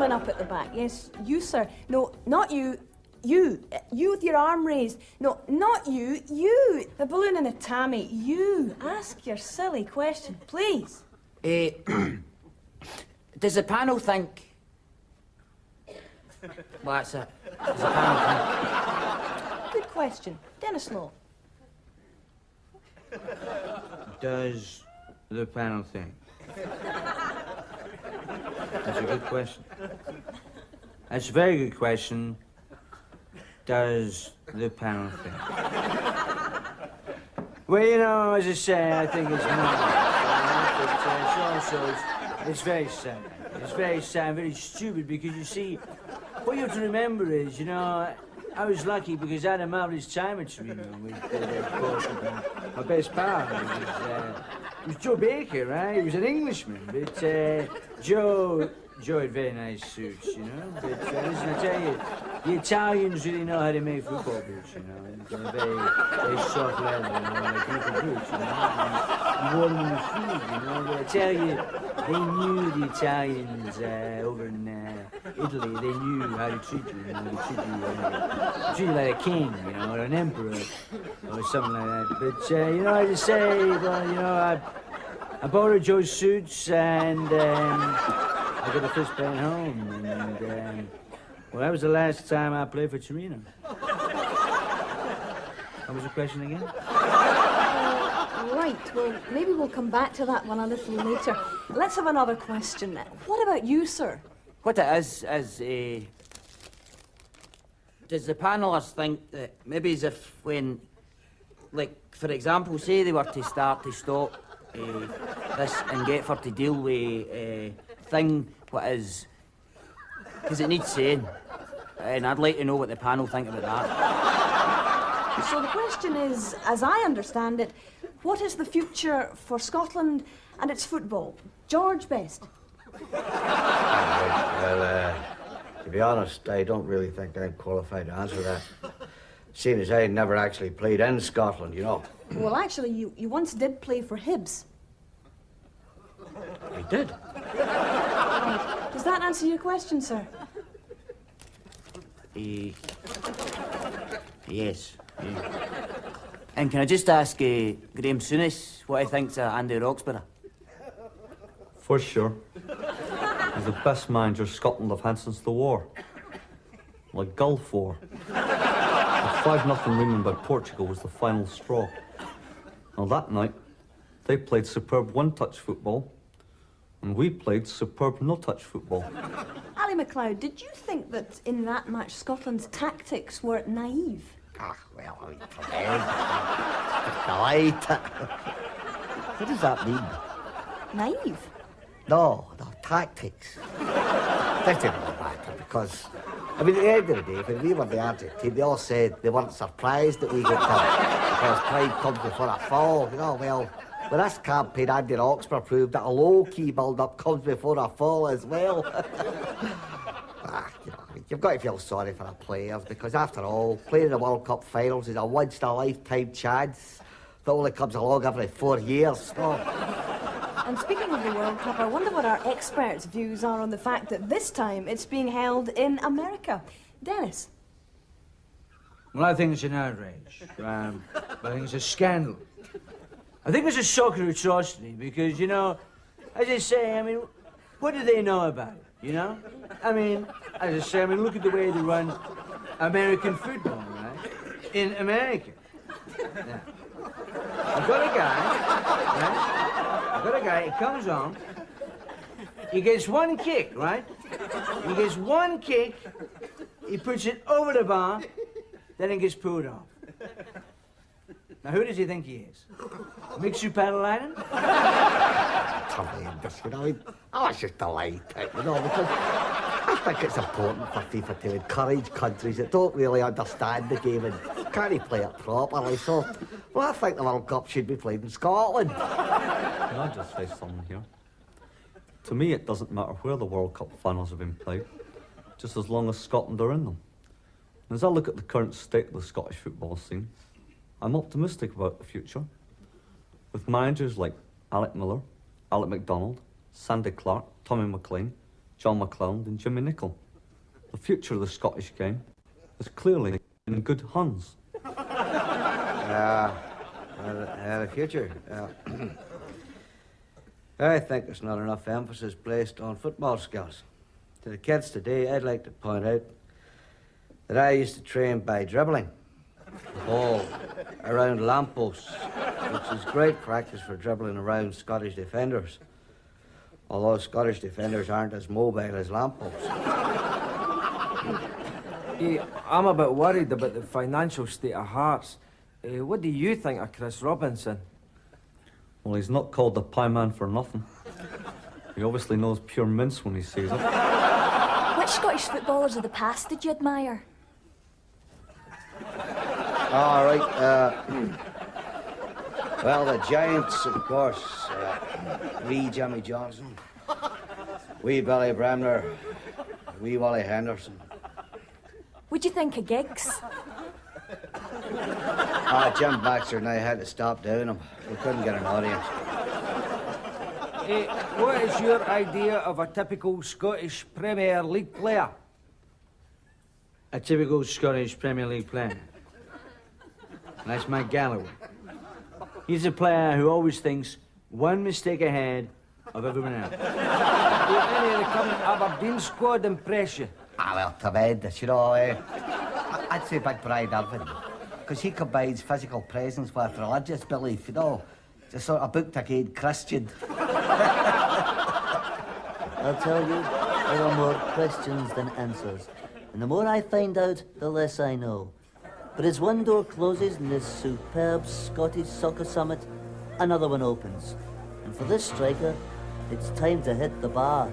gentleman up at the back. Yes, you, sir. No, not you. You. You with your arm raised. No, not you. You. The balloon and the tammy. You. Ask your silly question, please. Does the panel think... Well, that's it. Does the panel think... Good question. Dennis Law. Does the panel think? That's a good question. That's a very good question. Does the panel think? Well, you know, as I say, I think it's not. But it's very sad. It's very sad, very stupid, because you see, what you have to remember is, you know, I was lucky because I had a marvellous time at Torino with my best pal. It was Joe Baker, right? He was an Englishman, but Joe had very nice suits, you know. But listen, I tell you, the Italians really know how to make football boots, you know. They're very soft leather, you know, like little boots, you know. And you wore them in the food, you know. But I tell you, they knew the Italians over in Italy. They knew how to treat you, you know. They treat you like a king, you know, or an emperor, or something like that. But you know, I just say, well, you know, I borrowed Joe's suits and. I got a fist playing home, and well, that was the last time I played for Torino. What was the question again? Right, well, maybe we'll come back to that one a little later. Let's have another question. What about you, sir? What it is, does the panelists think that maybe as if when, like, for example, say they were to start to stop this and get for to deal with thing, what is, because it needs saying, and I'd like to know what the panel think about that. So the question is, as I understand it, what is the future for Scotland and its football? George Best. Well, to be honest, I don't really think I'm qualified to answer that. Seeing as I never actually played in Scotland, you know. Well, actually, you once did play for Hibs. I did. Right. Does that answer your question, sir? Yes. Yeah. And can I just ask Graham Souness what he thinks of Andy Roxburgh? For sure. He's the best manager Scotland have had since the war. Like Gulf War. The 5-0 winning by Portugal was the final straw. Now that night, they played superb one-touch football, and we played superb no-touch football. Ali MacLeod, did you think that in that match Scotland's tactics were naive? Ah, well, I mean, delight. What does that mean? Naive? No, tactics. That didn't really matter because, I mean, at the end of the day, when we were the Argent team, they all said they weren't surprised that we got come because pride comes before a fall. You know, well, with this campaign, Andy Roxburgh proved that a low-key build-up comes before a fall as well. You know, you've got to feel sorry for the players because, after all, playing in the World Cup finals is a once-in-a-lifetime chance that only comes along every 4 years. Oh. And speaking of the World Cup, I wonder what our experts' views are on the fact that this time it's being held in America. Dennis? Well, I think it's an outrage. I think it's a scandal. I think it's a soccer atrocity because, you know, as I say, I mean, what do they know about it, you know? I mean, as I say, I mean, look at the way they run American football, right? In America. Now, I've got a guy, right? I've got a guy, he comes on, he gets one kick, right? He gets one kick, he puts it over the bar, then it gets pulled off. Now, who does he think he is? Mixu Padalainen? Tremendous, you know. It's just delight, you know, because I think it's important for FIFA to encourage countries that don't really understand the game and can't play it properly. So, well, I think the World Cup should be played in Scotland. Can I just say something here? To me, it doesn't matter where the World Cup finals have been played, just as long as Scotland are in them. And as I look at the current state of the Scottish football scene, I'm optimistic about the future. With managers like Alec Miller, Alec MacDonald, Sandy Clark, Tommy McLean, John McClelland and Jimmy Nicholl. The future of the Scottish game is clearly in good hands. The future. I think there's not enough emphasis placed on football skills. To the kids today, I'd like to point out that I used to train by dribbling the ball around lampposts, which is great practice for dribbling around Scottish defenders. Although Scottish defenders aren't as mobile as lampposts. I'm a bit worried about the financial state of Hearts. What do you think of Chris Robinson? Well, he's not called the Pie Man for nothing. He obviously knows pure mince when he sees it. Which Scottish footballers of the past did you admire? All right. Well, the Giants, of course. Wee Jimmy Johnson, wee Billy Bremner, wee Wally Henderson. What'd you think of Giggs? Jim Baxter and I had to stop doing them. We couldn't get an audience. What is your idea of a typical Scottish Premier League player? A typical Scottish Premier League player. That's Mike Galloway. He's a player who always thinks one mistake ahead of everyone else. Do any of the current Aberdeen squad impress you? Well, tremendous, you know. I'd say Big Brian Irvine, because he combines physical presence with religious belief, you know. It's a sort of book-to-gate Christian. I'll tell you, there are more questions than answers. And the more I find out, the less I know. But as one door closes in this superb Scottish soccer summit, another one opens. And for this striker, it's time to hit the bar.